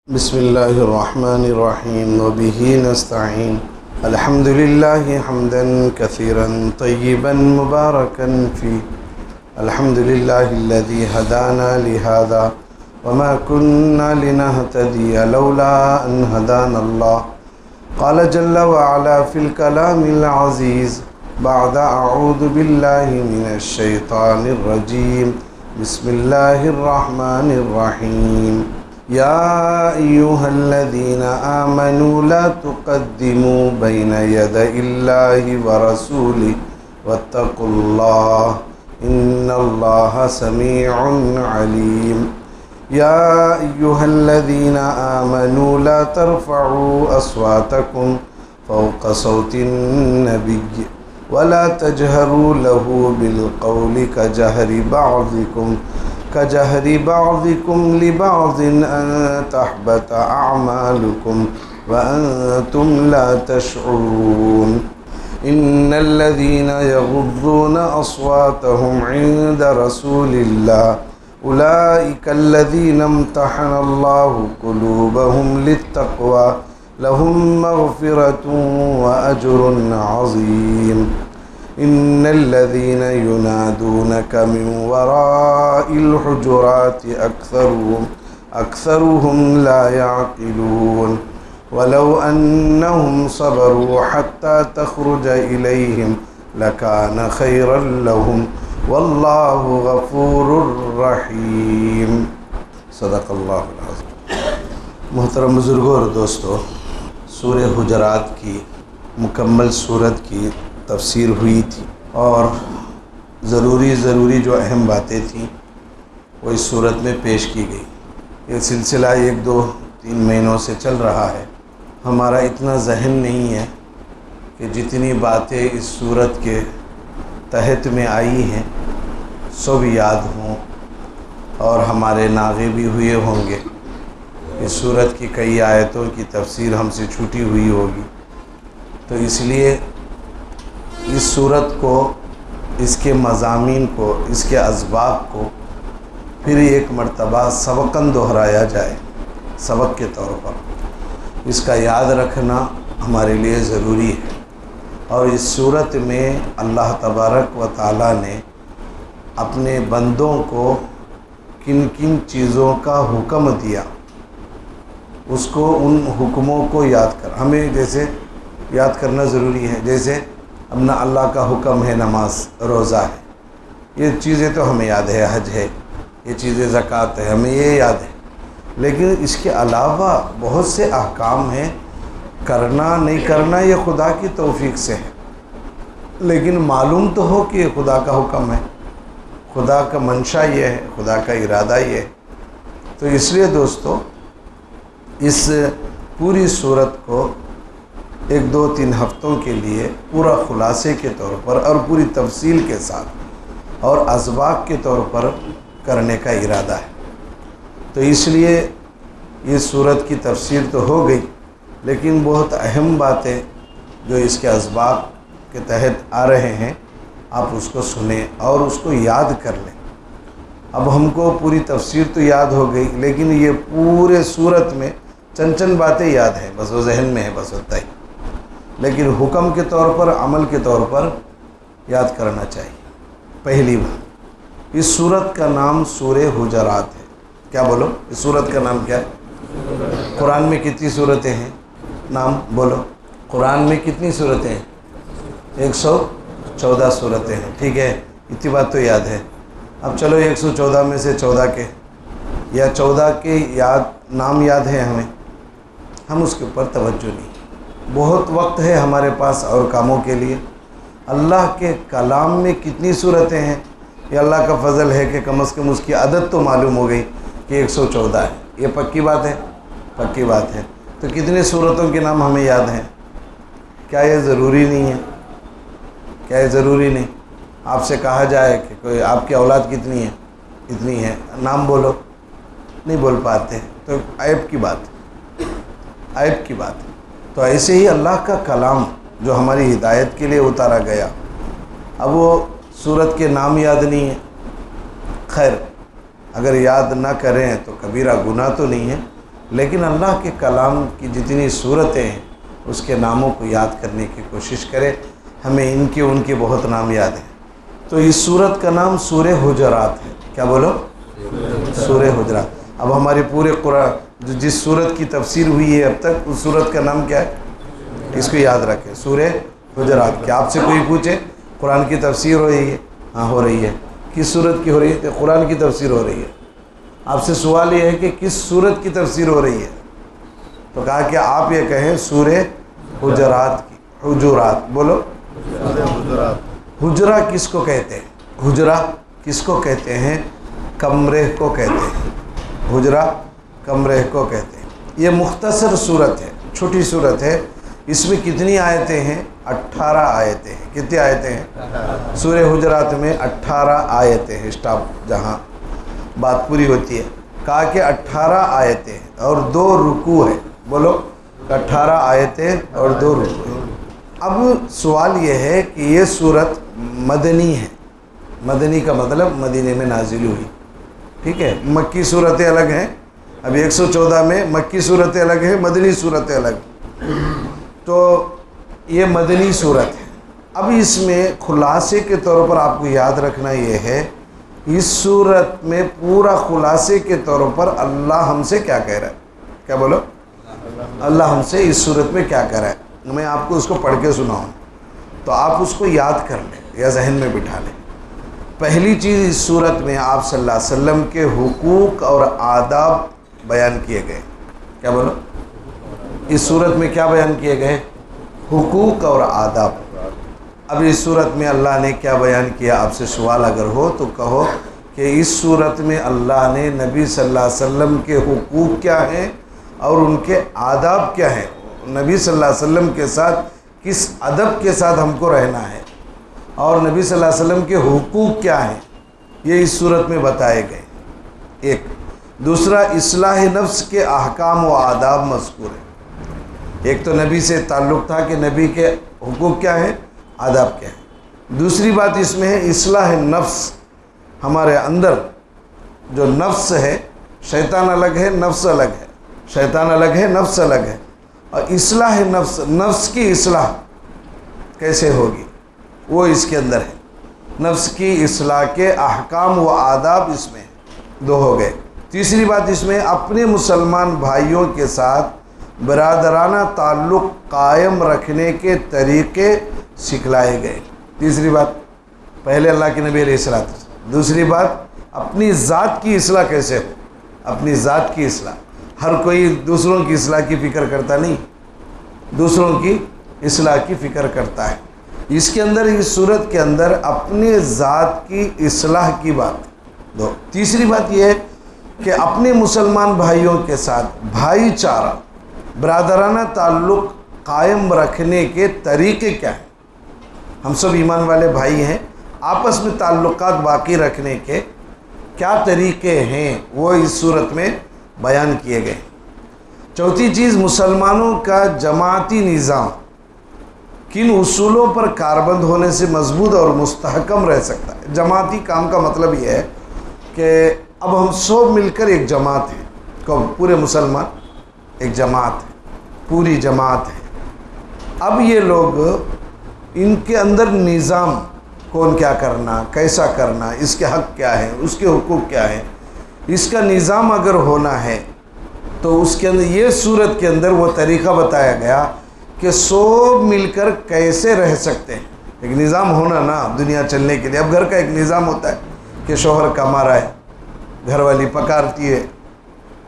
बिस्मिल्लाहिर्रहमानिर्रहीम वबिही नस्तईन अल्हम्दुलिल्लाहि हम्दन कसीरन तय्यिबन मुबारकन फ़ी अल्हम्दुलिल्लाहिल्लज़ी हदाना लिहाज़ा वमा कुन्ना लिनहतदिया लौला अन हदानल्लाह क़ाल जल्ल व अला फ़िल कलामिल अज़ीज़ बअद अऊज़ु बिल्लाहि मिनश शैतानिर रजीम बिस्मिल्लाहिर्रहमानिर्रहीम या अय्युहल्लज़ीना आमनू ला तुक़द्दिमू बैना यदयिल्लाहि व रसूलिही वत्तक़ुल्लाह इन्नल्लाहा समीउन अलीम। या अय्युहल्लज़ीना आमनू ला तरफ़अू अस्वातकुम फ़ौक़ सौतिन नबिय्य वला तजहरू लहू बिलक़ौलि कजहरि बअज़िकुम लिबअज़िन अन तहबत अअमालुकुम व अंतुम ला तशऊरून। इन्नल्लज़ीना यग़ुज़्ज़ूना अस्वातहुम इन्द रसूलिल्लाह उलाइकल्लज़ीना इम्तहनल्लाहु क़ुलूबहुम लित्तक़वा लहुम मग़फ़िरतुन व अज्रुन अज़ीम। इन्नल्लज़ीना युनादूनक मिन वराइल हुजुराति अक्सरुहुम ला यअक़िलून वलौ अन्नहुम सबरू हत्ता तख़रुज इलैहिम लकान खैरन लहुम वल्लाहु गफ़ूरुर रहीम। सदक़ल्लाहुल अज़ीम। मोहतरम बुज़ुर्गों और दोस्तों, सूरह हुजरात की मुकम्मल सूरत की तफ़सीर हुई थी और ज़रूरी जो अहम बातें थीं वो इस सूरत में पेश की गई। ये सिलसिला 1, 2, 3 महीनों से चल रहा है। हमारा इतना जहन नहीं है कि जितनी बातें इस सूरत के तहत में आई हैं सब याद हों और हमारे नागे भी हुए होंगे। इस सूरत की कई आयतों की तफसीर हमसे छूटी हुई होगी, तो इसलिए इस सूरत को, इसके मज़ामीन को, इसके असबाब को फिर एक मर्तबा सबकन दोहराया जाए, सबक के तौर पर इसका याद रखना हमारे लिए ज़रूरी है। और इस सूरत में अल्लाह तबारक व ताला ने अपने बंदों को किन किन चीज़ों का हुक्म दिया, उसको, उन हुक्मों को याद कर हमें जैसे याद करना ज़रूरी है। जैसे अपना अल्लाह का हुक्म है नमाज, रोज़ा है, ये चीज़ें तो हमें याद है, हज है, ये चीज़ें ज़कात है, हमें ये याद है। लेकिन इसके अलावा बहुत से अहकाम हैं, करना नहीं करना ये खुदा की तौफीक से है, लेकिन मालूम तो हो कि ये खुदा का हुक्म है, खुदा का मंशा ये है, खुदा का इरादा ये है। तो इसलिए दोस्तों, इस पूरी सूरत को 1, 2, 3 हफ्तों के लिए पूरा खुलासे के तौर पर और पूरी तफसील के साथ और असबाब के तौर पर करने का इरादा है। तो इसलिए ये सूरत की तफसीर तो हो गई, लेकिन बहुत अहम बातें जो इसके असबाब के तहत आ रहे हैं, आप उसको सुने और उसको याद कर लें। अब हमको पूरी तफसीर तो याद हो गई, लेकिन ये पूरे सूरत में चंद बातें याद हैं, बस वो जहन में है, बस होता ही। लेकिन हुक्म के तौर पर, अमल के तौर पर याद करना चाहिए। पहली बात, इस सूरत का नाम सूरह हुजरात है। क्या बोलो, इस सूरत का नाम क्या है? कुरान में कितनी सूरतें हैं? नाम बोलो। कुरान में कितनी सूरतें हैं? 114 सूरतें हैं। ठीक है, इतनी बात तो याद है। अब चलो 114 में से 14 के या 14 के नाम याद है हमें, हम उसके ऊपर तवज्जो नहीं। बहुत वक्त है हमारे पास और कामों के लिए। अल्लाह के कलाम में कितनी सूरतें हैं, ये अल्लाह का फ़ज़ल है कि कम से कम उसकी अदद तो मालूम हो गई कि 114 है। ये पक्की बात है, पक्की बात है। तो कितनी सूरतों के नाम हमें याद हैं? क्या ये ज़रूरी नहीं है? क्या ये ज़रूरी नहीं? आपसे कहा जाए कि कोई आपकी औलाद कितनी है, इतनी है, नाम बोलो, नहीं बोल पाते, तो ऐब की बात, ऐब की बात है। तो ऐसे ही अल्लाह का कलाम जो हमारी हिदायत के लिए उतारा गया, अब वो सूरत के नाम याद नहीं है। खैर, अगर याद ना करें तो कबीरा गुनाह तो नहीं है, लेकिन अल्लाह के कलाम की जितनी सूरतें हैं उसके नामों को याद करने की कोशिश करें। हमें इनके उनके बहुत नाम याद हैं। तो इस सूरत का नाम सूरह हुजरात है। क्या बोलो? सूरह हुजरात। अब हमारे पूरे कुरान जिस सूरत की तफसीर हुई है अब तक, उस सूरत का नाम क्या है? इसको याद रखें, सूरह हुजरात। क्या आपसे कोई पूछे कुरान की तफसीर हो रही है? हाँ हो रही है। किस सूरत की हो रही है? तो कुरान की तफसीर हो रही है। आपसे सवाल ये है कि किस सूरत की तफसीर हो रही है? तो कहा कि आप ये कहें सूरह हुजरात की। हुजरात बोलो। हुजरा किसको कहते हैं? हुजरा किसको कहते हैं? कमरे को कहते हैं। हुजरा कमरे को कहते हैं। ये मुख्तसर सूरत है, छोटी सूरत है। इसमें कितनी आयतें हैं? 18 आयतें हैं। कितनी आयतें हैं? सूरह हुजरात में 18 आयतें हैं। स्टॉप, जहाँ बात पूरी होती है। कहा कि 18 आयतें हैं और 2 रुकू है। बोलो, 18 आयतें और 2 रुकू है। अब सवाल ये है कि ये सूरत मदनी है। मदनी का मतलब मदीने में नाजिल हुई। ठीक है, मक्की सूरतें अलग हैं। अभी 114 में मक्की सूरतें अलग हैं, मदनी सूरतें अलग। तो ये मदनी सूरत है। अब इसमें खुलासे के तौर पर आपको याद रखना ये है, इस सूरत में पूरा खुलासे के तौर पर अल्लाह हमसे क्या कह रहा है? क्या बोलो? अल्लाह हमसे इस सूरत में क्या कह रहा है? मैं आपको उसको पढ़ के सुनाऊँ तो आप उसको याद कर लें या जहन में बिठा लें। पहली चीज़, इस सूरत में आप सल्लल्लाहु अलैहि वसल्लम के हुकूक और आदाब बयान किए गए। क्या बोलो? इस सूरत में क्या बयान किए गए? हुकूक और आदाब। अब इस सूरत में अल्लाह ने क्या बयान किया? आपसे सवाल अगर हो तो कहो कि इस सूरत में अल्लाह ने नबी सल्लल्लाहु अलैहि वसल्लम के हुकूक क्या हैं और उनके आदाब क्या हैं। नबी सल्लल्लाहु अलैहि वसल्लम के साथ किस अदब के साथ हमको रहना है और नबी सल्लल्लाहु अलैहि वसल्लम के हुकूक क्या हैं, ये इस सूरत में बताए गए। एक दूसरा, इस्लाह नफ्स के अहकाम व आदाब मज़कूर है। एक तो नबी से ताल्लुक़ था कि नबी के हुकूक क्या हैं, आदाब क्या है। दूसरी बात इसमें है इस्लाह नफ्स। हमारे अंदर जो नफ्स है, शैतान अलग है, नफ्स अलग है। शैतान अलग है, नफ्स अलग है। और इस्लाह नफ्स, नफ्स की इस्लाह कैसे होगी वो इसके अंदर है। नफ्स की इस्लाह के अहकाम व आदाब इसमें 2 हो गए। तीसरी बात इसमें अपने मुसलमान भाइयों के साथ बरादराना ताल्लुक़ कायम रखने के तरीक़े सिखलाए गए। तीसरी बात, पहले अल्लाह के नबी अलैहिस्सलाम। दूसरी बात, अपनी ज़ात की इस्लाह कैसे हो। अपनी ज़ात की इस्लाह, हर कोई दूसरों की इस्लाह की फ़िक्र करता नहीं, दूसरों की इस्लाह की फ़िक्र करता है। इसके अंदर, इस सूरत के अंदर अपने ज़ात की इस्लाह की बात 2। तीसरी बात यह है कि अपने मुसलमान भाइयों के साथ भाईचारा, बरादराना ताल्लुक़ कायम रखने के तरीक़े क्या हैं। हम सब ईमान वाले भाई हैं, आपस में ताल्लुकात बाकी रखने के क्या तरीक़े हैं वो इस सूरत में बयान किए गए। चौथी चीज़, मुसलमानों का जमाती निज़ाम किन उसूलों पर कारबंद होने से मजबूत और मुस्तहकम रह सकता है। जमाती काम का मतलब ये है कि अब हम सब मिलकर एक जमात है। कौन? पूरे मुसलमान एक जमात है, पूरी जमात है। अब ये लोग, इनके अंदर निज़ाम, कौन क्या करना, कैसा करना, इसके हक़ क्या है, उसके हुकूक क्या है, इसका निज़ाम अगर होना है तो उसके अंदर, ये सूरत के अंदर वो तरीक़ा बताया गया कि सब मिलकर कैसे रह सकते हैं। एक निज़ाम होना ना दुनिया चलने के लिए। अब घर का एक निज़ाम होता है कि शौहर कमा रहा है, घरवाली पकाती है,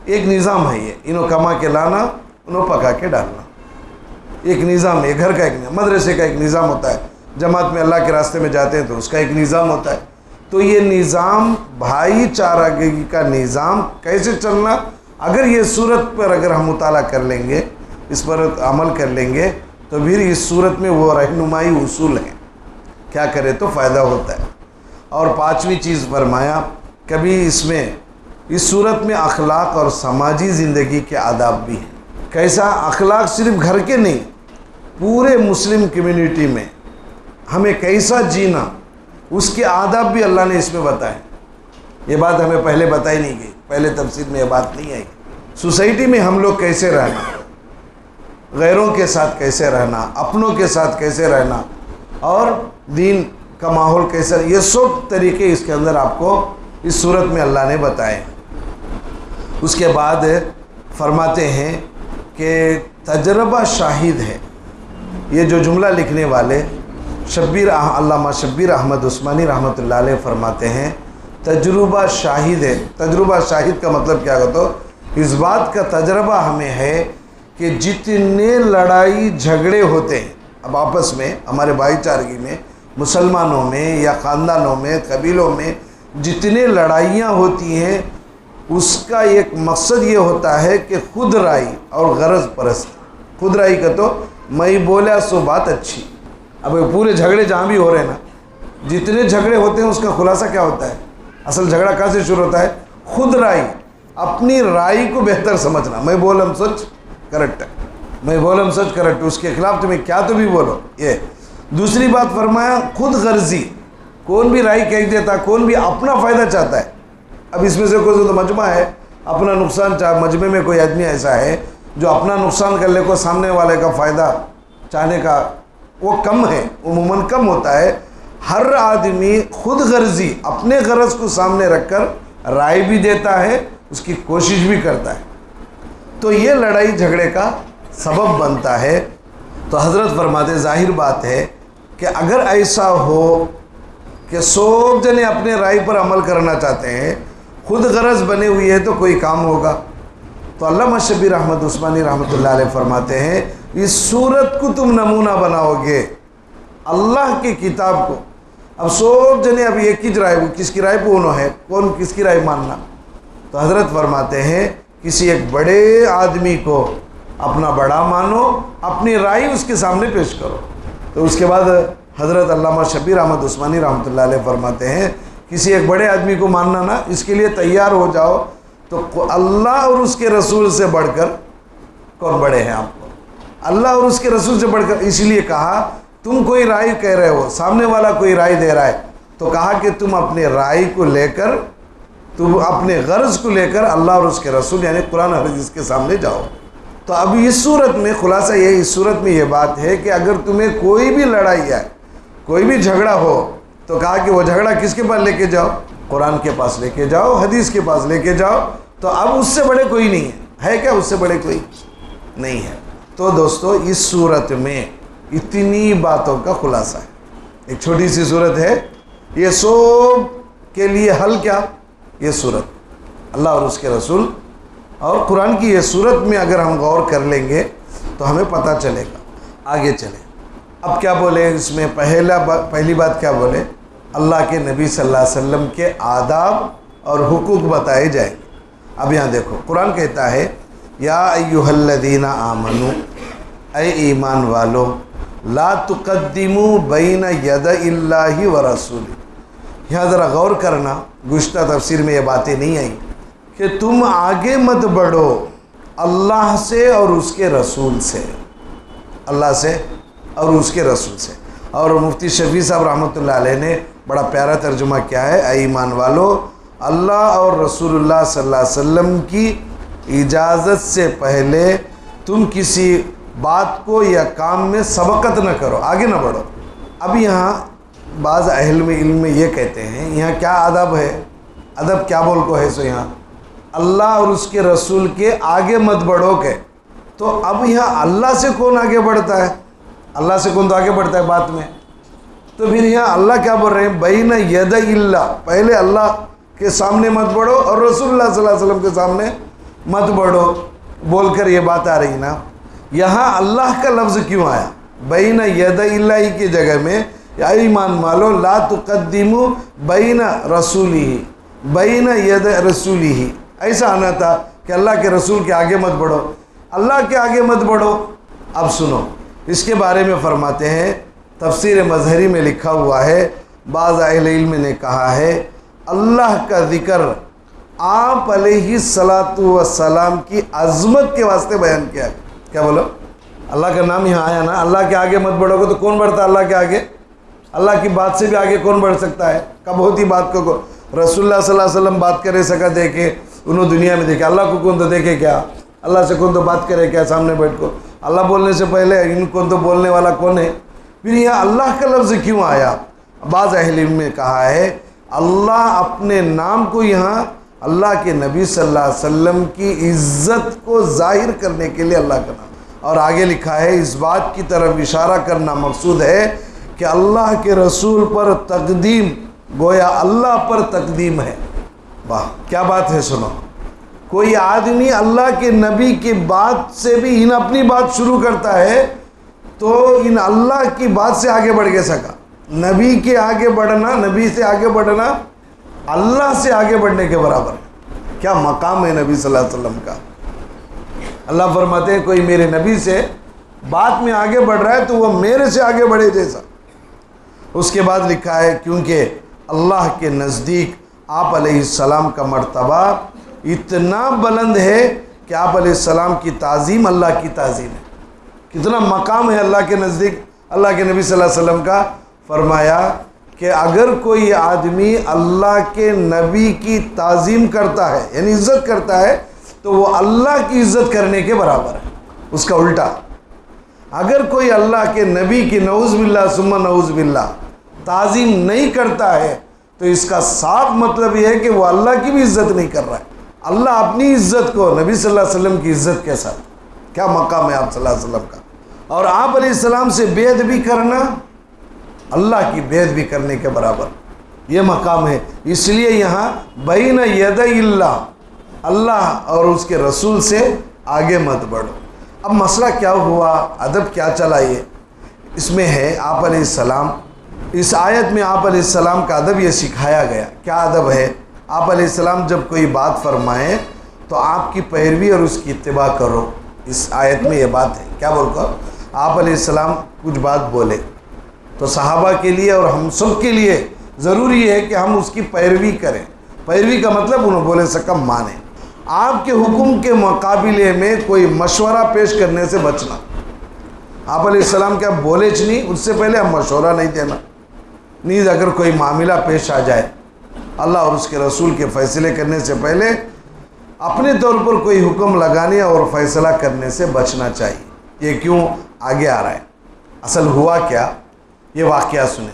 एक निज़ाम है ये। इन्हों कमा के लाना, उन्हों पका के डालना, एक निज़ाम है। घर का एक, मदरसे का एक निज़ाम होता है, जमात में अल्लाह के रास्ते में जाते हैं तो उसका एक निज़ाम होता है। तो ये निज़ाम, भाईचारागी का निज़ाम कैसे चलना, अगर ये सूरत पर अगर हम मुताला कर लेंगे, इस पर अमल कर लेंगे तो फिर इस सूरत में वो रहनुमाई उसूल हैं, क्या करे तो फ़ायदा होता है। और 5वीं चीज़ फरमाया, कभी इसमें, इस सूरत में अखलाक और समाजी ज़िंदगी के आदाब भी हैं। कैसा अखलाक? सिर्फ घर के नहीं, पूरे मुस्लिम कम्युनिटी में हमें कैसा जीना, उसके आदाब भी अल्लाह ने इसमें बताए। ये बात हमें पहले बताई नहीं गई, पहले तफसीर में ये बात नहीं आई। सोसाइटी में हम लोग कैसे रहना, गैरों के साथ कैसे रहना, अपनों के साथ कैसे रहना, और दीन का माहौल कैसा, ये सब तरीके इसके अंदर आपको इस सूरत में अल्लाह ने बताए। उसके बाद फरमाते हैं कि तजर्बा शाहिद है। ये जो जुमला लिखने वाले अल्लामा शब्बीर अहमद उस्मानी रहमतुल्लाह अलैह फरमाते हैं तजुर्बा शाहिद है। तजुर्बा शाहिद का मतलब क्या होता है? इस बात का तजर्बा हमें है कि जितने लड़ाई झगड़े होते हैं अब आपस में, हमारे भाईचारगी में, मुसलमानों में या ख़ानदानों में, कबीलों में जितने लड़ाइयाँ होती हैं, उसका एक मकसद ये होता है कि खुद राई और गरज परस्त। खुद राई का तो मैं बोला सो बात अच्छी। अब पूरे झगड़े जहाँ भी हो रहे हैं ना, जितने झगड़े होते हैं उसका खुलासा क्या होता है? असल झगड़ा कहाँ से शुरू होता है? खुद राई, अपनी राय को बेहतर समझना। मैं बोलम सच करेक्ट है, मैं बोलम सच करेक्ट, उसके खिलाफ तुम्हें क्या तो भी बोलो। ये दूसरी बात फरमाया खुद गर्जी। कौन भी राय कह देता, कौन भी अपना फ़ायदा चाहता है। अब इसमें से कोई तो मजमा है अपना नुकसान चाह, मजमे में कोई आदमी ऐसा है जो अपना नुकसान कर ले को सामने वाले का फ़ायदा चाहने का वो कम है, उमूमन कम होता है। हर आदमी खुद गर्जी अपने गरज को सामने रखकर राय भी देता है, उसकी कोशिश भी करता है, तो ये लड़ाई झगड़े का सबब बनता है। तो हज़रत फरमाते ज़ाहिर बात है कि अगर ऐसा हो कि सब जने अपने राय पर अमल करना चाहते हैं, खुद गरज बनी हुई है, तो कोई काम होगा। तो अल्लामा शब्बीर अहमद उस्मानी रहमतुल्लाह अलैह फरमाते हैं इस सूरत को तुम नमूना बनाओगे अल्लाह की किताब को। अब सब जने अब एक ही राय, किसकी राय पर उन्होंने है, कौन किसकी राय मानना। तो हज़रत फरमाते हैं किसी एक बड़े आदमी को अपना बड़ा मानो, अपनी राय उसके सामने पेश करो। तो उसके बाद हज़रत अल्लामा शब्बीर अहमद उस्मानी रहमतुल्लाह अलैह फरमाते हैं किसी एक बड़े आदमी को मानना ना, इसके लिए तैयार हो जाओ तो अल्लाह और उसके रसूल से बढ़कर कौन बड़े हैं आपको? अल्लाह और उसके रसूल से बढ़कर। इसलिए कहा तुम कोई राय कह रहे हो, सामने वाला कोई राय दे रहा है, तो कहा कि तुम अपने राय को लेकर, तुम अपने गर्ज को लेकर अल्लाह और उसके रसूल यानी कुरान हदीस के सामने जाओ। तो अब इस सूरत में खुलासा ये, इस सूरत में ये बात है कि अगर तुम्हें कोई भी लड़ाई आए, कोई भी झगड़ा हो, तो कहा कि वो झगड़ा किसके पास लेके जाओ? कुरान के पास लेके जाओ, हदीस के पास लेके जाओ। तो अब उससे बड़े कोई नहीं है क्या? उससे बड़े कोई नहीं है। तो दोस्तों इस सूरत में इतनी बातों का खुलासा है। एक छोटी सी सूरत है, ये सब के लिए हल क्या? ये सूरत अल्लाह और उसके रसूल और कुरान की ये सूरत में अगर हम गौर कर लेंगे तो हमें पता चलेगा। आगे चले, अब क्या बोले इसमें? पहली बात क्या बोले? अल्लाह के नबी सल्लल्लाहु अलैहि वसल्लम के आदाब और हुकूक बताए जाएंगे। अब यहाँ देखो, कुरान कहता है या अय्युहल्लज़ीना आमनू, ऐ ईमान वालो, ला तुक़द्दिमू बैन यदइल्लाहि व रसूली। यहाँ ज़रा गौर करना, गुज़श्ता तफसीर में ये बातें नहीं आई कि तुम आगे मत बढ़ो अल्लाह से और उसके रसूल से, अल्लाह से और उसके रसूल से। और मुफ्ती शफी साहब रहमतुल्लाह अलैह ने बड़ा प्यारा तर्जुमा किया है, ऐ ईमान वालो, अल्लाह और रसूलुल्लाह सल्लल्लाहु अलैहि वसल्लम की इजाज़त से पहले तुम किसी बात को या काम में सबकत न करो, आगे न बढ़ो। अब यहाँ बाज़ अहल इल्म में ये कहते हैं, यहाँ क्या अदब है? अदब क्या बोल को है? सो यहाँ अल्लाह और उसके रसूल के आगे मत बढ़ो के। तो अब यहाँ अल्लाह से कौन आगे बढ़ता है? अल्लाह से कौन तो आगे बढ़ता है बात में। तो फिर यहाँ अल्लाह क्या बोल रहे हैं? बैन यदइल्ला, पहले अल्लाह के सामने मत बढ़ो और रसूलुल्लाह सल्लल्लाहु अलैहि वसल्लम के सामने मत बढ़ो, बोलकर ये बात आ रही ना। यहाँ अल्लाह का लफ्ज़ क्यों आया? बैन यदइल्ला ही की जगह में या ईमान वालो ला तुक़द्दिमू बैन रसूलिही, बैन यद रसूलिही, ऐसा आना था कि अल्लाह के रसूल के आगे मत बढ़ो, अल्लाह के आगे मत बढ़ो। अब सुनो, इसके बारे में फरमाते हैं, तफसीर मज़हरी में लिखा हुआ है, बाज़ अहले इल्म ने कहा है अल्लाह का ज़िक्र आप अलैहिस्सलातु वस्सलाम की अज़मत के वास्ते बयान किया है। क्या बोलो? अल्लाह का नाम यहाँ आया ना, अल्लाह के आगे मत बढ़ोगे तो कौन बढ़ता है अल्लाह के आगे? अल्लाह की बात से भी आगे कौन बढ़ सकता है? कब होती बात को? रसूलुल्लाह सल्लल्लाहु अलैहि वसल्लम बात करे सका देखे, उन्होंने दुनिया में देखे, अल्लाह को कौन तो देखे क्या, अल्लाह से कौन तो बात करे क्या सामने बैठ को, अल्लाह बोलने से पहले इनको तो बोलने वाला कौन है। फिर यहाँ अल्लाह का लफ्ज़ क्यों आया? बाज़ अहले इल्म में कहा है अल्लाह अपने नाम को यहाँ अल्लाह के नबी सल्लल्लाहु अलैहि वसल्लम की इज़्ज़त को ज़ाहिर करने के लिए अल्लाह का नाम, और आगे लिखा है इस बात की तरफ इशारा करना मकसूद है कि अल्लाह के रसूल पर तकदीम गोया अल्लाह पर तकदीम है। वाह क्या बात है। सुनो, कोई आदमी अल्लाह के नबी की बात से भी इन अपनी बात शुरू करता है तो इन अल्लाह की बात से आगे बढ़ के सका। नबी के आगे बढ़ना, नबी से आगे बढ़ना अल्लाह से आगे बढ़ने के बराबर है। क्या मकाम है नबी सल्लल्लाहु अलैहि वसल्लम का। अल्लाह फरमाते हैं कोई मेरे नबी से बात में आगे बढ़ रहा है तो वह मेरे से आगे बढ़े जैसा। उसके बाद लिखा है क्योंकि अल्लाह के नज़दीक आप अलैहिस्सलाम का मर्तबा इतना बुलंद है कि आप अलैहिस्सलाम की ताज़ीम अल्लाह की ताज़ीम है। कितना मकाम है अल्लाह के नज़दीक अल्लाह के नबी सल्लल्लाहु अलैहि वसल्लम का। फरमाया कि अगर कोई आदमी अल्लाह के नबी की ताज़ीम करता है यानी इज़्ज़त करता है तो वो अल्लाह की इज़्ज़त करने के बराबर है। उसका उल्टा, अगर कोई अल्लाह के नबी की नऊज़ बिल्लाह सुम्मा नऊज़ बिल्लाह ताज़ीम नहीं करता है तो इसका साफ मतलब यह है कि वो अल्लाह की भी इज़्ज़त नहीं कर रहा है। अल्लाह अपनी इज़्ज़त को नबी सल्लल्लाहु अलैहि वसल्लम की इज़्ज़त के साथ, क्या मकाम है आप सल्लल्लाहु अलैहि वसल्लम का। और आप अलैहिस्सलाम से बेअद भी करना अल्लाह की बेअद भी करने के बराबर ये मकाम है। इसलिए यहाँ बैन यदैल्लाह, अल्लाह और उसके रसूल से आगे मत बढ़ो। अब मसला क्या हुआ, अदब क्या चला, ये इसमें है आप अलैहिस्सलाम, इस आयत में आप अलैहिस्सलाम का अदब ये सिखाया गया। क्या अदब है? आप अलैहिस्सलाम जब कोई बात फरमाएं तो आपकी पैरवी और उसकी इत्तिबा करो। इस आयत में ये बात है। क्या बोलकर आप अलैहिस्सलाम कुछ बात बोले तो सहाबा के लिए और हम सब के लिए ज़रूरी है कि हम उसकी पैरवी करें। पैरवी का मतलब उन्हें बोले से कम माने। आपके हुक्म के मुकाबले में कोई मशवरा पेश करने से बचना। आप अलैहिस्सलाम क्या बोले नहीं, उससे पहले हम मशवरा नहीं देना। नीज़ अगर कोई मामला पेश आ जाए अल्लाह और उसके रसूल के फ़ैसले करने से पहले अपने तौर पर कोई हुक्म लगाने और फ़ैसला करने से बचना चाहिए। ये क्यों आगे आ रहा है, असल हुआ क्या, ये वाक़या सुने।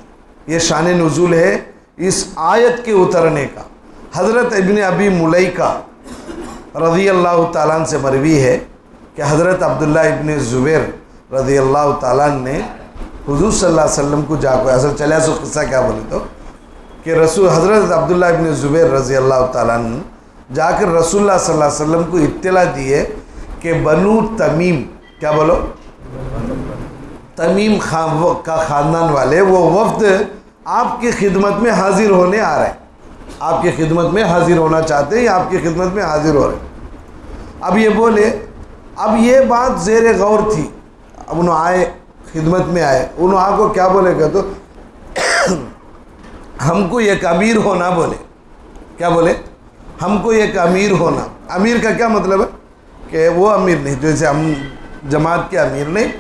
ये शान नुज़ूल है इस आयत के उतरने का। हज़रत इब्न अबी मुलैका रज़ियल्लाहु ताला अन्हु से मरवी है कि हज़रत अब्दुल्लाह इब्न ज़ुबैर रज़ियल्लाहु ताला अन्हु ने हुज़ूर सल्लल्लाहु अलैहि वसल्लम को जाकर, असल चला सो किस्सा क्या बोले तो कि रसूल हज़रत अब्दुल्लाह इब्न ज़ुबैर रज़ियल्लाहु ताला अन्हु जाकर रसूलुल्लाह सल्लल्लाहु अलैहि वसल्लम को इत्तला दिए कि बनु तमीम, क्या बोलो, तमीम का ख़ानदान वाले वो वफ़द आपकी खिदमत में हाजिर होने आ रहे हैं, आपकी खिदमत में हाजिर होना चाहते हैं या आपकी खिदमत में हाजिर हो रहे हैं। अब ये बोले, अब ये बात ज़ेर गौर थी। अब उन्होंने आए, खिदमत में आए, उन्होंने आपको क्या बोलेगा तो हमको एक अमीर होना बोले। क्या बोले? हमको एक अमीर होना। अमीर का क्या मतलब है कि वो अमीर नहीं जैसे हम जमात के अमीर नहीं,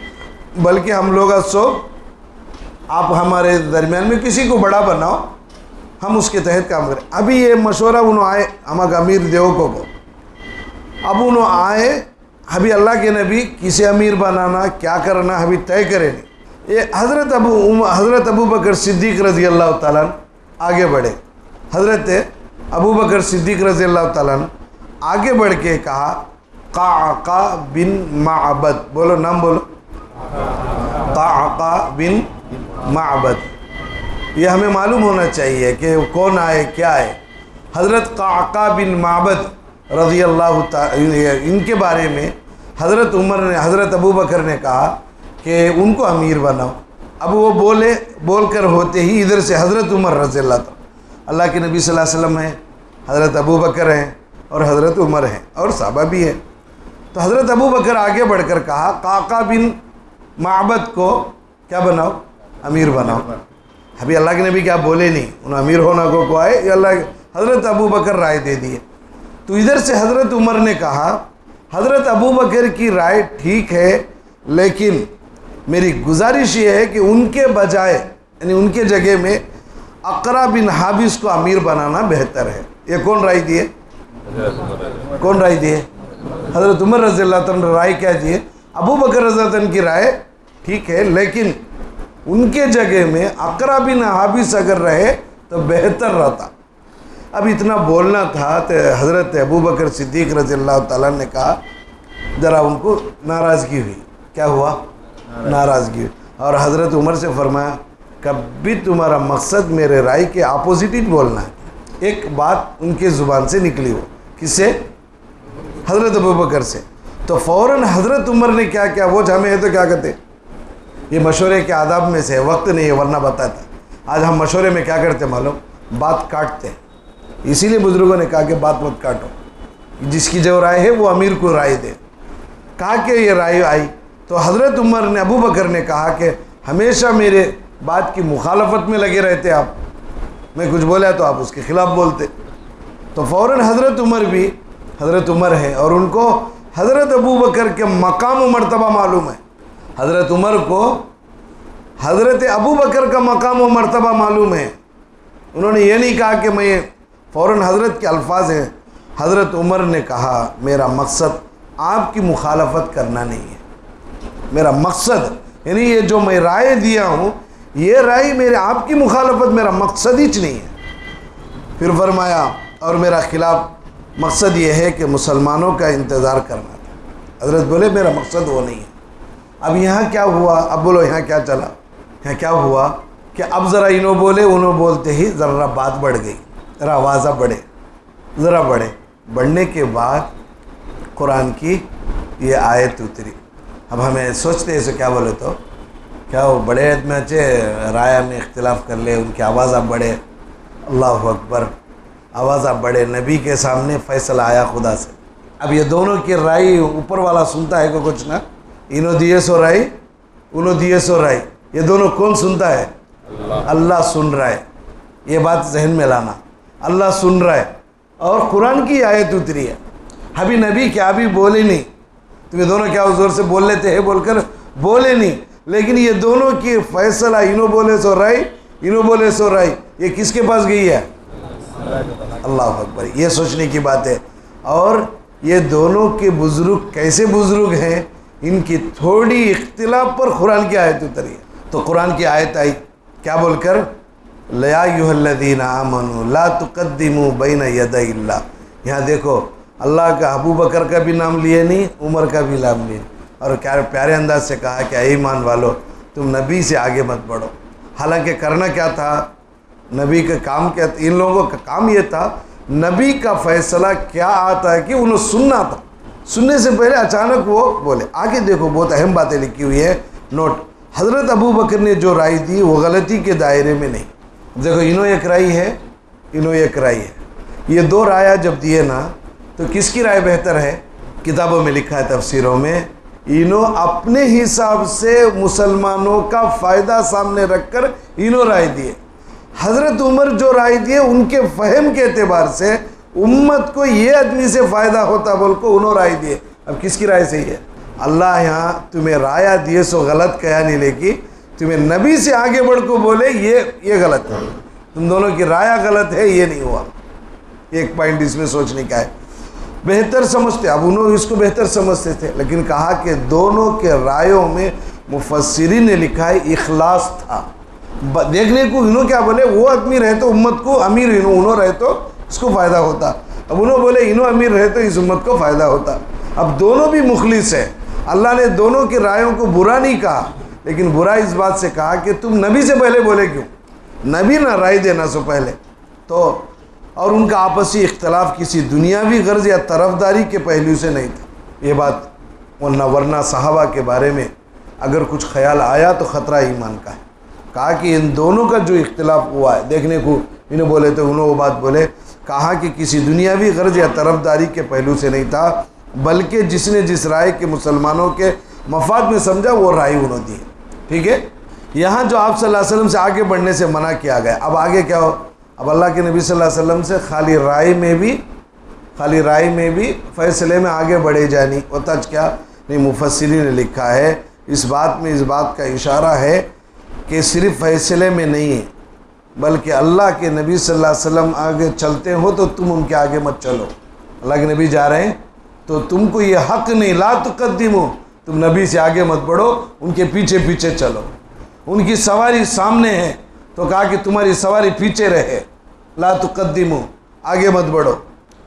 बल्कि हम लोग आप हमारे दरमियान में किसी को बड़ा बनाओ, हम उसके तहत काम करें। अभी ये मशवरा उन्होंने आए हमारे अमीर देवकों को। अब उन्होंने आए, अभी अल्लाह के नबी किसे अमीर बनाना क्या करना अभी तय करें नहीं। ये हज़रत अबू बकर सिद्दीक़ रज़ी अल्लाह ताला आगे बढ़े। हज़रत अबू बकर सिद्दीक़ रज़ी अल्लाह ताला आगे बढ़ के कहा क़अक़ा बिन माअबद, बोलो नाम बोलो, क़अक़ा बिन माअबद। ये हमें मालूम होना चाहिए कि कौन आए क्या है। हज़रत क़अक़ा बिन माअबद रज़ी अल्लाह ताला, इनके बारे में हज़रत उमर ने, हज़रत अबू बकर ने कहा कि उनको अमीर बनाओ। अब वो बोल कर होते ही इधर से हज़रत उमर रज़ी अल्लाह ताला, अल्लाह के नबी सल्लल्लाहु अलैहि वसल्लम हैं, हज़रत अबू बकर हैं और हज़रत उमर हैं और सहाबा भी हैं। तो हज़रत अबू बकर आगे बढ़कर कहा क़अक़ा बिन माअबद को क्या बनाओ, अमीर बनाओ। अभी अल्लाह के नबी क्या बोले नहीं, उन्हें अमीर होना को आए, अल्लाह हज़रत अबू बकर राय दे दिए। तो इधर से हज़रत उमर ने कहा हज़रत अबू बकर की राय ठीक है, लेकिन मेरी गुजारिश ये है कि उनके बजाय यानी उनके जगह में अक़रा बिन हाबिस को अमीर बनाना बेहतर है। ये कौन राय दिए? कौन राय दिए? हज़रत उमर रज़ी अल्लाह तआला ने राय क्या दिए? अबू बकर रज़ी अल्लाह तआला की राय ठीक है, लेकिन उनके जगह में अक़रा बिन हाबिस अगर रहे तो बेहतर रहता। अब इतना बोलना था तो हज़रत अबू बकर सिद्दीक़ रज़ी अल्लाह तआला ने कहा, ज़रा उनको नाराज़गी हुई। क्या हुआ? नाराज़गी हुई। और हज़रत उमर से फरमाया, कभी तुम्हारा मकसद मेरे राय के अपोजिट ही बोलना है। एक बात उनके ज़ुबान से निकली हो, किससे? हज़रत अबू बकर से। तो फ़ौरन हज़रत उमर ने क्या किया? वो जमे है तो क्या कहते, ये मशवरे के आदाब में से, वक्त नहीं है वरना बताता। आज हम मशवरे में क्या करते मालूम? बात काटते हैं। इसीलिए बुज़ुर्गों ने कहा कि बात मत काटो, जिसकी जो राय है वो अमीर को राय दे। कहा कि ये राय आई तो हज़रत उमर ने, अबू बकर ने कहा कि हमेशा मेरे बात की मुखालफत में लगे रहते आप, मैं कुछ बोला तो आप उसके ख़िलाफ़ बोलते। तो फ़ौरन हज़रत उमर भी हज़रत उमर है और उनको हज़रत अबू बकर के मकाम व मर्तबा मालूम है। हज़रत उमर को हज़रत अबू बकर का मकाम व मर्तबा मालूम है। उन्होंने ये नहीं कहा कि मैं, फ़ौरन हज़रत के अल्फाज हैं, हज़रत उमर ने कहा मेरा मकसद आपकी मुखालफत करना नहीं है, मेरा मकसद यानी ये जो मैं राय दिया हूँ ये राय मेरे आपकी मुखालफत मेरा मकसद ही नहीं है। फिर फरमाया और मेरा ख़िलाफ़ मकसद ये है कि मुसलमानों का इंतज़ार करना था। हज़रत बोले मेरा मकसद वो नहीं है। अब यहाँ क्या हुआ? अब बोलो यहाँ क्या चला? यहाँ क्या हुआ कि अब ज़रा इन्हों बोले उन्हों बोलते ही ज़रा बात बढ़ गई, ज़रा आवाज़ा बढ़े, ज़रा बढ़ने के बाद कुरान की ये आयत उतरी। अब हमें सोचते ऐसे क्या बोले तो क्या वो बड़े में अच्छे राय में इख्तिलाफ़ कर ले, उनकी आवाज़ आप बढ़े, अल्लाह अकबर, आवाज़ आप बढ़े, नबी के सामने फ़ैसला आया खुदा से। अब ये दोनों की राय ऊपर वाला सुनता है को कुछ ना, इन्हों दिए सो राय उन्हों दिए सो राय, ये दोनों कौन सुनता है? अल्लाह सुन रहा है। ये बात जहन में लाना, अल्लाह सुन रहा है और कुरान की आयत उतरी है। अभी नबी क्या भी बोले नहीं, तो ये दोनों क्या ज़ोर से बोल लेते हैं बोलकर बोले नहीं, लेकिन ये दोनों की फैसला इन्हों बोले सो राय इन्हों बोले सो राय, ये किसके पास गई है? अल्लाह अकबर। ये सोचने की बात है। और ये दोनों के बुज़ुर्ग कैसे बुज़ुर्ग हैं, इनकी थोड़ी इख्तिलाफ पर कुरान की आयत उतरी है। तो कुरान की आयत आई क्या बोलकर? या अय्युहल्लज़ीना आमनू ला तुक़द्दिमू बैन यदैल्लाह। यहाँ देखो अल्लाह का अबू बकर का भी नाम लिए नहीं, उमर का भी नाम लिए, और क्या प्यारे अंदाज से कहा कि ऐ ईमान वालो तुम नबी से आगे मत बढ़ो। हालांकि करना क्या था? नबी का काम क्या? इन लोगों का काम ये था, नबी का फ़ैसला क्या आता है कि उन्हें सुनना था। सुनने से पहले अचानक वो बोले। आगे देखो बहुत अहम बातें लिखी हुई है, नोट। हज़रत अबू बकर ने जो राय दी वो गलती के दायरे में नहीं। देखो इन्हों एक राय है, इन्हों एक राय है, ये दो राय जब दिए ना तो किसकी राय बेहतर है? किताबों में लिखा है, तफसीरों में, इन्हों अपने हिसाब से मुसलमानों का फ़ायदा सामने रखकर इन्हों राय दिए। हज़रत उमर जो राय दिए उनके फ़हम के एतबार से उम्मत को ये आदमी से फ़ायदा होता बोल को उन्होंने राय दिए। अब किसकी राय सही है? अल्लाह यहाँ तुम्हें राय दिए सो गलत कहा नहीं, लेकिन तुम्हें नबी से आगे बढ़ को बोले ये गलत है, तुम दोनों की राय गलत है, ये नहीं हुआ। एक पॉइंट इसमें सोचने का है। बेहतर समझते, अब उन्होंने इसको बेहतर समझते थे, लेकिन कहा कि दोनों के रायों में मुफस्सिरीन ने लिखा है इखलास था। देखने को इन्हों क्या बोले, वो आदमी रहे तो उम्मत को अमीर, इन्हों रहे तो इसको फ़ायदा होता। अब उन्होंने बोले इन्हों अमीर रहे तो इस उम्मत को फ़ायदा होता। अब दोनों भी मुखलिस है। अल्लाह ने दोनों की रायों को बुरा नहीं कहा, लेकिन बुरा इस बात से कहा कि तुम नबी से पहले बोले क्यों? नबी ना राय देना सो पहले तो। और उनका आपसी इख्तलाफ किसी दुनियावी गर्ज या तरफदारी के पहलू से नहीं था, ये बात। वरना सहाबा के बारे में अगर कुछ ख्याल आया तो ख़तरा ईमान का है। कहा कि इन दोनों का जो इख्तलाफ हुआ है, देखने को इन्हें बोले तो उन्होंने वो बात बोले, कहा कि किसी दुनियावी गर्ज या तरफदारी के पहलू से नहीं था, बल्कि जिसने जिस राय के मुसलमानों के मफाद में समझा वो राय उन्होंने दी। ठीक है, यहाँ जो आप सल्लल्लाहु अलैहि वसल्लम से आगे बढ़ने से मना किया गया, अब आगे क्या हो? अब अल्लाह के नबी सल्लल्लाहु अलैहि वसल्लम से खाली राय में भी फ़ैसले में आगे बढ़े जानी होता क्या नहीं। मुफस्सिरीन ने लिखा है इस बात में, इस बात का इशारा है कि सिर्फ फ़ैसले में नहीं है, बल्कि अल्लाह के नबी सल्लल्लाहु अलैहि वसल्लम आगे चलते हो तो तुम उनके आगे मत चलो। अल्लाह के नबी जा रहे हैं तो तुमको ये हक नहीं, ला तुक़द्दिमू, तुम नबी से आगे मत बढ़ो, उनके पीछे पीछे चलो। उनकी सवारी सामने है तो कहा कि तुम्हारी सवारी पीछे रहे, ला तुक़द्दिमू, आगे मत बढ़ो।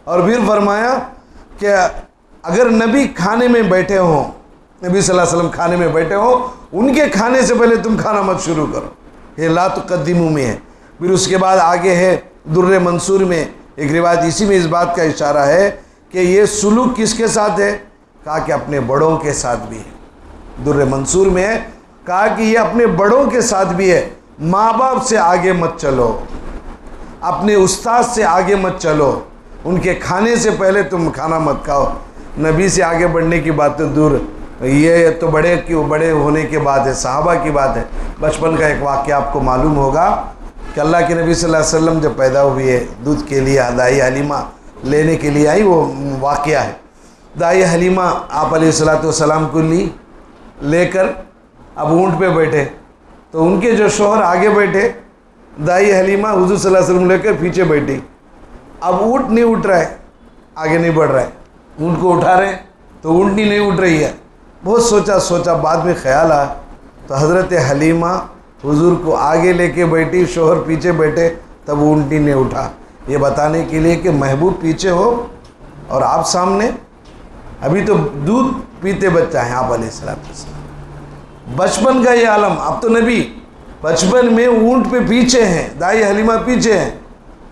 और फिर फरमाया कि अगर नबी खाने में बैठे हों, नबी सल्लल्लाहु अलैहि वसल्लम खाने में बैठे हो, उनके खाने से पहले तुम खाना मत शुरू करो। ये ला तुक़द्दिमू में है। फिर उसके बाद आगे है दुर्र मंसूर में एक रिवायत, इसी में इस बात का इशारा है कि ये सुलूक किसके साथ है, कहा कि अपने बड़ों के साथ भी है। दुर्र मंसूर में है, कहा कि ये अपने बड़ों के साथ भी है। माँ बाप से आगे मत चलो, अपने उस्ताद से आगे मत चलो, उनके खाने से पहले तुम खाना मत खाओ। नबी से आगे बढ़ने की बात तो दूर, ये तो बड़े होने के बाद है, सहाबा की बात है। बचपन का एक वाक़या आपको मालूम होगा कि अल्लाह के नबी सल्लल्लाहु अलैहि वसल्लम जब पैदा हुए, दूध के लिए दाई हलीमा लेने के लिए आई, वो वाक़या है। दाई हलीमा आप अलैहिस्सलातु वस्सलाम को लेकर अब ऊँट पे बैठे, तो उनके जो शौहर आगे बैठे, दाई हलीमा हुज़ूर सल्लल्लाहु अलैहि वसल्लम लेकर पीछे बैठी। अब ऊँट नहीं उठ रहा है, आगे नहीं बढ़ रहा है, ऊँट को उठा रहे तो ऊँटनी नहीं उठ रही है। बहुत सोचा, बाद में ख्याल आया तो हज़रत हलीमा हुजूर को आगे लेके बैठी, शोहर पीछे बैठे, तब ऊँटनी ने उठा। ये बताने के लिए कि महबूब पीछे हो और आप सामने। अभी तो दूध पीते बच्चा है आप अलैहिस्सलाम, बचपन का ये आलम। अब तो नबी बचपन में ऊँट पे पीछे हैं, दाई हलीमा पीछे हैं,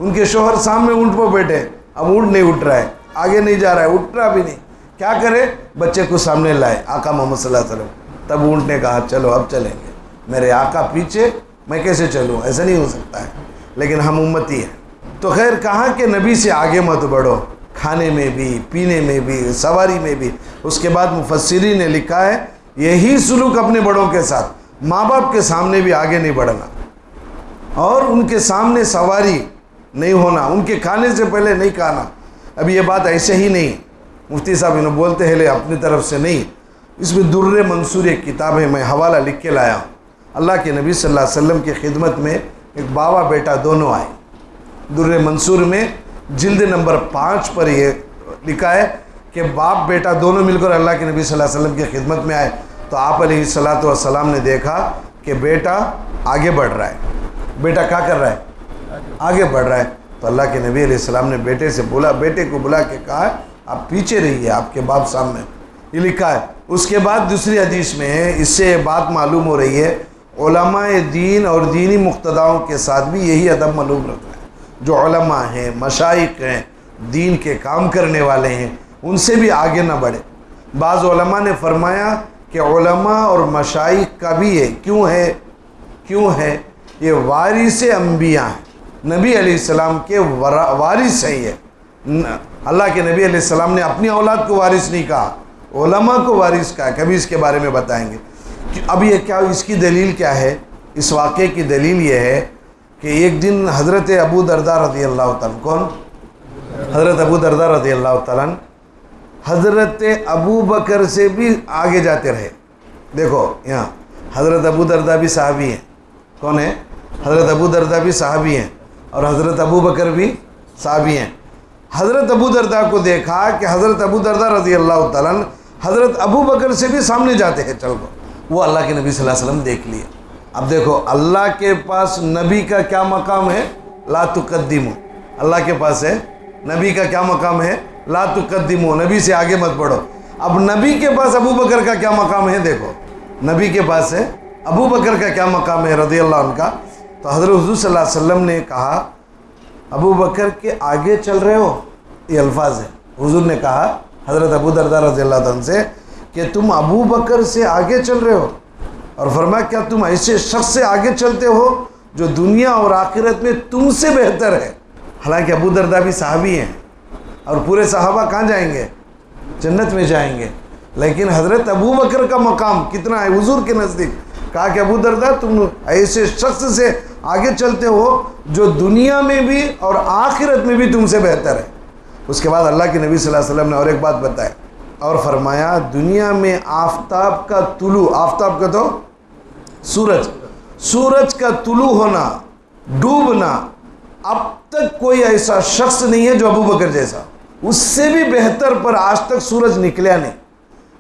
उनके शोहर सामने ऊँट पर बैठे। अब ऊँट नहीं उठ रहा है, आगे नहीं जा रहा है, उठ रहा भी नहीं। क्या करे, बच्चे को सामने लाए आका मोहम्मद सल्लल्लाहु अलैहि वसल्लम। तब ऊँट ने कहा चलो अब चलेंगे, मेरे आका पीछे, मैं कैसे चलूँ, ऐसा नहीं हो सकता है, लेकिन हम उम्मती हैं। तो खैर कहा कि नबी से आगे मत बढ़ो, खाने में भी, पीने में भी, सवारी में भी। उसके बाद मुफस्सिरीन ने लिखा है यही सुलूक अपने बड़ों के साथ, माँ बाप के सामने भी आगे नहीं बढ़ना और उनके सामने सवारी नहीं होना, उनके खाने से पहले नहीं खाना। अब ये बात ऐसे ही नहीं, मुफ्ती साहब इन्होंने बोलते हैं ले अपनी तरफ से नहीं, इसमें दुर्र मंसूर एक किताब है, मैं हवाला लिख के लाया हूँ। अल्लाह के नबी सल्लल्लाहु अलैहि वसल्लम की खिदमत में एक बाबा बेटा दोनों आए। दुर्र मंसूर में जिल्द नंबर 5 पर ये लिखा है कि बाप बेटा दोनों मिलकर अल्लाह के नबी सल्लल्लाहु अलैहि वसल्लम की खिदमत में आए। तो आप अलैहिस्सलातु वस्सलाम ने देखा कि बेटा आगे बढ़ रहा है। बेटा क्या कर रहा है, आगे बढ़ रहा है। तो अल्लाह के नबी अलैहिस्सलाम ने बेटे को बुला के कहा आप पीछे रहिए, आपके बाप सामने, ये लिखा है। उसके बाद दूसरी हदीस में है, इससे बात मालूम हो रही है उलमाए दीन और दीनी मुक्तदाओं के साथ भी यही अदब मालूम रखना है। जो उलमा हैं, मशाइख हैं, दीन के काम करने वाले हैं, उनसे भी आगे ना बढ़े। बाज़ उलमा ने फरमाया कि उलमा और मशाइख का भी है, क्यों है ये वारिस अंबिया हैं, नबी अलैहिस्सलाम के वारिस है ये। अल्लाह के नबी अलैहिस्सलाम ने अपनी औलाद को वारिस नहीं कहा, उलमा को वारिस कहा। कभी इसके बारे में बताएंगे। अब ये क्या, इसकी दलील क्या है, इस वाक़े की दलील ये है कि एक दिन हज़रत अबू दरदा रज़ी अल्लाह तआला, कौन, हज़रत अबू दरदा रज़ी अल्लाह तआला हज़रत अबू बकर से भी आगे जाते रहे। देखो यहाँ हज़रत अबू दरदा भी सहाबी हैं, कौन है, हज़रत अबू दरदा भी सहाबी हैं और हज़रत अबू बकर भी सहाबी हैं। हज़रत अबू दरदा को देखा कि हज़रत अबू दरदा रज़ी अल्लाह तआला हज़रत अबू बकर से भी सामने जाते हैं, चल को वो अल्लाह के नबी सल्लल्लाहु अलैहि वसल्लम देख लिए। अब देखो अल्लाह के पास नबी का क्या मकाम है, ला तुक़द्दिमू, अल्लाह के पास है नबी का क्या मकाम है, ला तुक़द्दिमू, नबी से आगे मत बढ़ो। अब नबी के पास अबू बकर का क्या मकाम है, देखो नबी के पास है अबू बकर का क्या मकाम है रज़ी अल्लाह अन्हु का। तो हज़रत हुज़ूर सल्लल्लाहु अलैहि वसल्लम ने कहा अबू बकर के आगे चल रहे हो, ये अल्फाज है। हुज़ूर ने कहा हज़रत अबू दरदा रज़ी अल्लाह अन्हु से कि तुम अबू बकर से आगे चल रहे हो, और फरमाया क्या तुम ऐसे शख्स से आगे चलते हो जो दुनिया और आखिरत में तुमसे बेहतर है। हालांकि अबू दरदा भी सहाबी हैं और पूरे सहाबा कहाँ जाएंगे, जन्नत में जाएंगे, लेकिन हज़रत अबू बकर का मकाम कितना है हुज़ूर के नज़दीक। कहा कि अबू दरदा तुम ऐसे शख्स से आगे चलते हो जो दुनिया में भी और आखिरत में भी तुमसे बेहतर है। उसके बाद अल्लाह के नबी सल्लल्लाहु अलैहि वसल्लम ने और एक बात बताई और फरमाया दुनिया में आफताब का तुलू, आफताब का तो सूरज का तुलू होना, डूबना, अब तक कोई ऐसा शख्स नहीं है जो अबू बकर जैसा, उससे भी बेहतर पर आज तक सूरज निकला नहीं।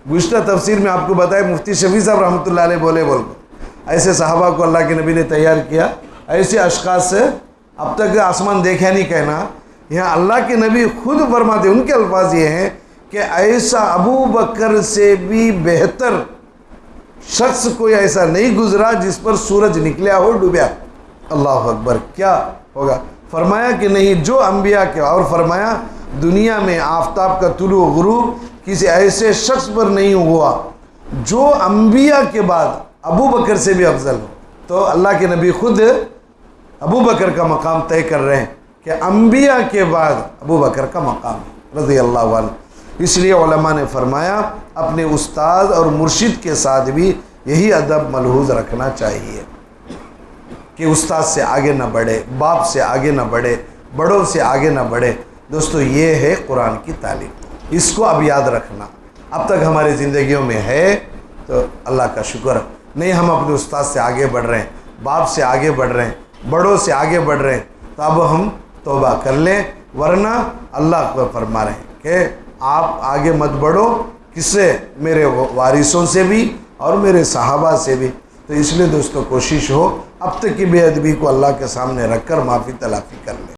गुज़श्ता तफसीर में आपको बताया, मुफ्ती शफी साहब रहमतुल्लाह अलैह बोले ऐसे सहाबा को अल्लाह के नबी ने तैयार किया, ऐसे अशखास से अब तक आसमान देखा नहीं कहना। यहाँ अल्लाह के नबी खुद फरमाते, उनके अल्फाज ये हैं कि ऐसा अबू बकर से भी बेहतर शख्स कोई ऐसा नहीं गुजरा जिस पर सूरज निकला हो, डूबा। अल्लाह अकबर, क्या होगा? फरमाया कि नहीं, जो अम्बिया के, और फरमाया दुनिया में आफताब का तुलू गुरूब किसी ऐसे शख्स पर नहीं हुआ जो अम्बिया के बाद अबू बकर से भी अफजल हो। तो अल्लाह के नबी खुद अबू बकर का मकाम तय कर रहे हैं कि अम्बिया के बाद अबू बकर का मकाम रज़ी अल्लाह अन्हु। इसलिए उलमा ने फरमाया अपने उस्ताद और मुर्शिद के साथ भी यही अदब मलहूज़ रखना चाहिए कि उस्ताद से आगे ना बढ़े, बाप से आगे ना बढ़े, बड़ों से आगे ना बढ़े। दोस्तों, ये है कुरान की तालीम, इसको अब याद रखना। अब तक हमारी ज़िंदगियों में है तो अल्लाह का शुक्र। नहीं, हम अपने उस्ताद से आगे बढ़ रहे हैं, बाप से आगे बढ़ रहे हैं, बड़ों से आगे बढ़ रहे हैं, तो अब हम तौबा कर लें, वरना अल्लाह को फरमा रहे हैं कि आप आगे मत बढ़ो। किससे? मेरे वारिसों से भी और मेरे सहाबा से भी। तो इसलिए दोस्तों कोशिश हो अब तक की बेअदबी को अल्लाह के सामने रख कर माफ़ी तलाफ़ी कर लें।